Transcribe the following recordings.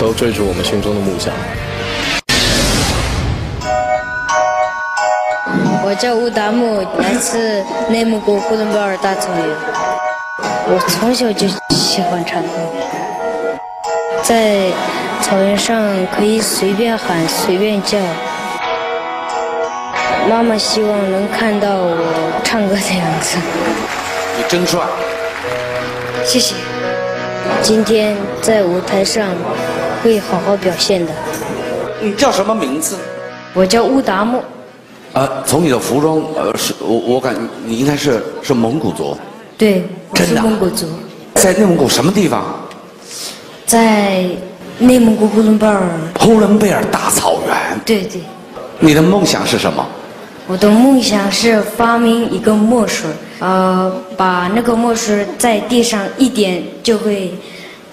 都追逐我们心中的梦想。我叫乌达木，来自内蒙古呼伦贝尔大草原。我从小就喜欢唱歌，在草原上可以随便喊、随便叫。妈妈希望能看到我唱歌的样子。你真帅！谢谢。今天在舞台上会好好表现的。你叫什么名字？我叫乌达木。从你的服装，是我感你应该是蒙古族。对，我是真的蒙古族。在内蒙古什么地方？在内蒙古呼伦贝尔。呼伦贝尔大草原。对对。你的梦想是什么？我的梦想是发明一个墨水，把那个墨水在地上一点，就会，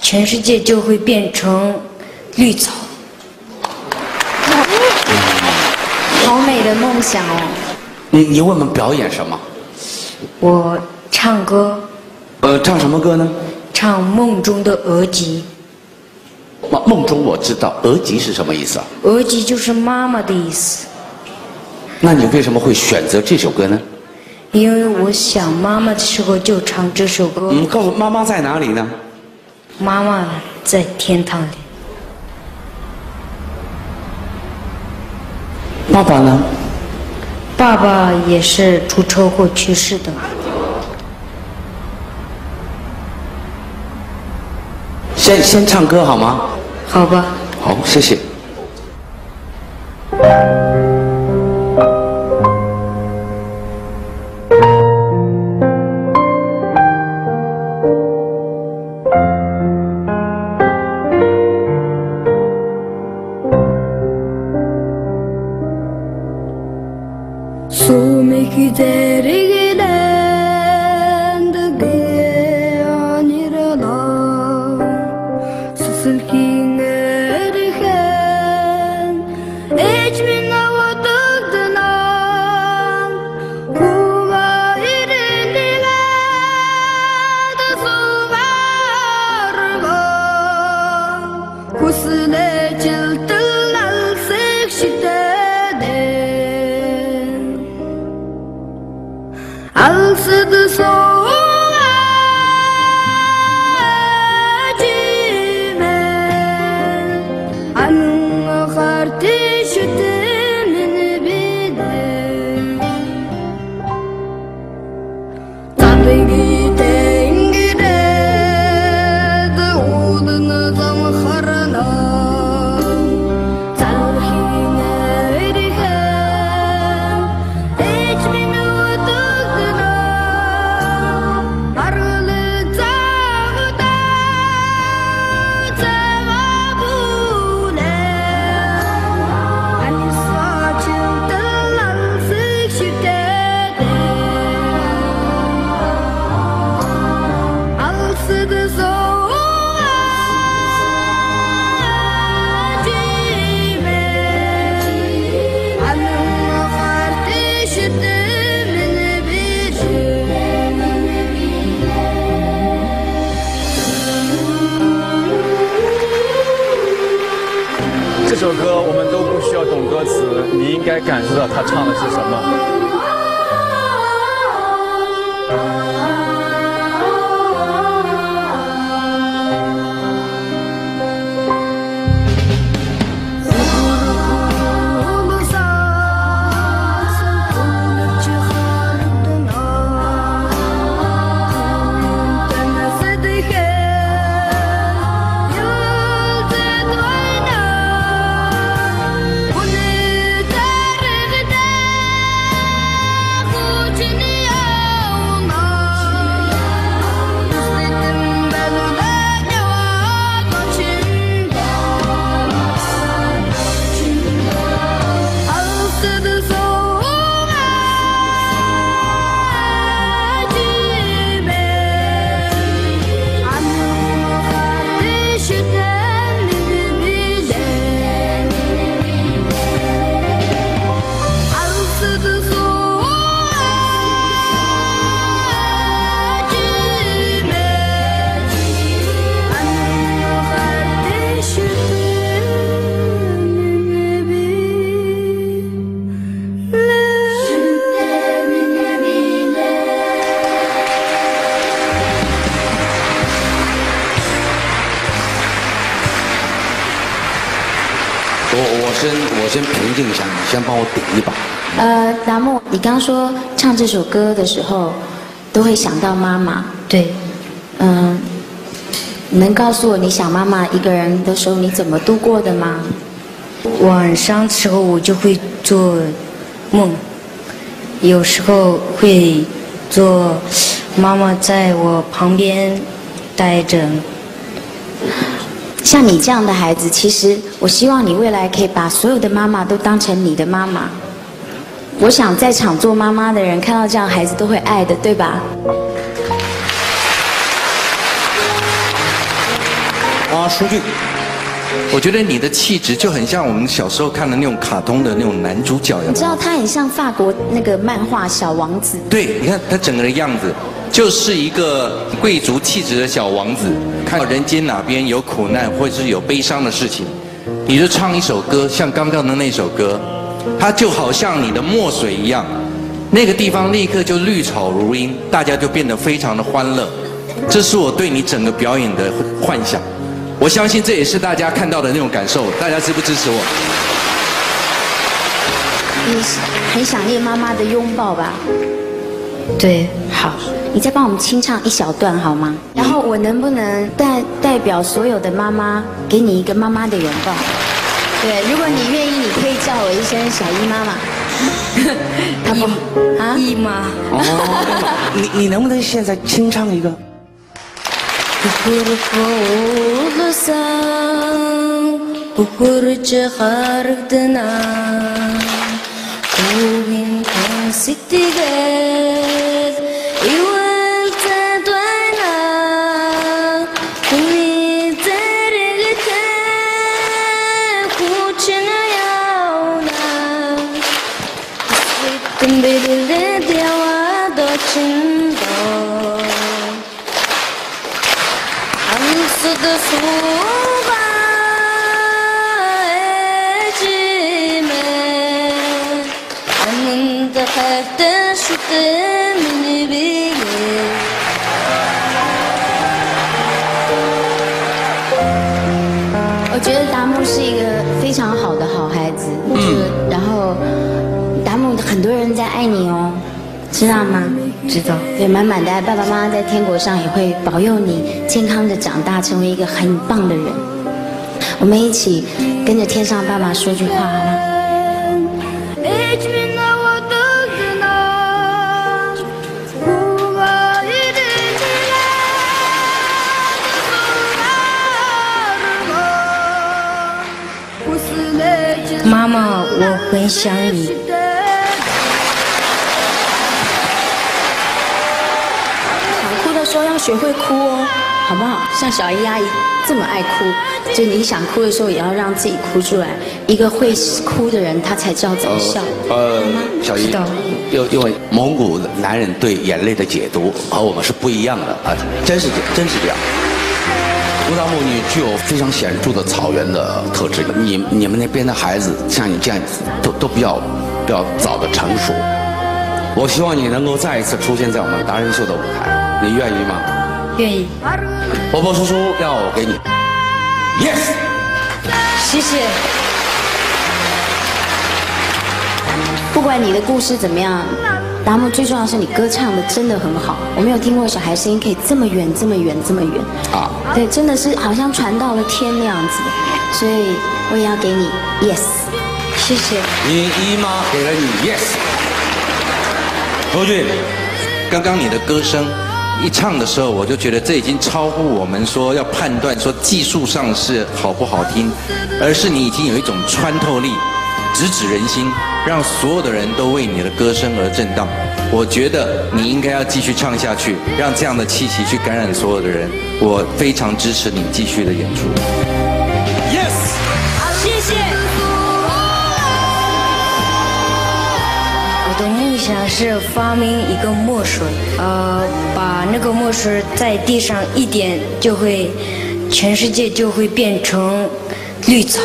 全世界就会变成绿草。好美的梦想哦！你为我们表演什么？我唱歌。唱什么歌呢？唱《梦中的额吉》。梦中我知道，额吉是什么意思啊？额吉就是妈妈的意思。那你为什么会选择这首歌呢？因为我想妈妈的时候就唱这首歌。告诉妈妈在哪里呢？妈妈在天堂里。爸爸呢？爸爸也是出车祸去世的。先唱歌好吗？好吧。好，谢谢。这首歌我们都不需要懂歌词，你应该感受到他唱的是什么。我先平静一下，你先帮我顶一把。达木，你刚说唱这首歌的时候，都会想到妈妈。对，能告诉我你想妈妈一个人的时候你怎么度过的吗？晚上的时候我就会做梦，有时候会做妈妈在我旁边待着。像你这样的孩子，其实我希望你未来可以把所有的妈妈都当成你的妈妈。我想在场做妈妈的人看到这样的孩子都会爱的，对吧？书俊，我觉得你的气质就很像我们小时候看的那种卡通的那种男主角一样。你知道他很像法国那个漫画《小王子》。对，你看他整个的样子，就是一个贵族气质的小王子。看到人间哪边有苦难或者是有悲伤的事情，你就唱一首歌，像刚刚的那首歌，它就好像你的墨水一样，那个地方立刻就绿草如茵，大家就变得非常的欢乐。这是我对你整个表演的幻想。我相信这也是大家看到的那种感受，大家支不支持我？你很想念妈妈的拥抱吧？对，好。你再帮我们清唱一小段好吗？然后我能不能代表所有的妈妈，给你一个妈妈的拥抱？对，如果你愿意，你可以叫我一声小姨妈妈。他不啊？姨妈。你能不能现在清唱一个？ 我觉得达木是一个非常好的好孩子，然后达木很多人在爱你哦，知道吗？知道。对，满满的爱，爸爸妈妈在天国上也会保佑你健康的长大，成为一个很棒的人。我们一起跟着天上爸爸说句话好吗？ 妈妈，我很想你。想哭的时候要学会哭哦，好不好？像小姨阿姨这么爱哭，就你想哭的时候也要让自己哭出来。一个会哭的人，他才知道怎么笑。小姨，因为蒙古男人对眼泪的解读和我们是不一样的啊，真是这样。 乌达木，你具有非常显著的草原的特质。你们那边的孩子像你这样都比较早的成熟。我希望你能够再一次出现在我们达人秀的舞台，你愿意吗？愿意。波波叔叔要给你 ，yes。谢谢。不管你的故事怎么样，达木最重要的是你歌唱的真的很好。我没有听过小孩声音可以这么远、这么远、这么远。啊。 对，真的是好像传到了天那样子，所以我也要给你 yes， 谢谢。你姨妈给了你 yes。欧俊，刚刚你的歌声一唱的时候，我就觉得这已经超乎我们说要判断说技术上是好不好听，而是你已经有一种穿透力，直指人心，让所有的人都为你的歌声而震荡。我觉得你应该要继续唱下去，让这样的气息去感染所有的人。我非常支持你继续的演出。Yes， 谢谢。我的梦想是发明一个墨水，把那个墨水在地上一点，全世界就会变成绿草。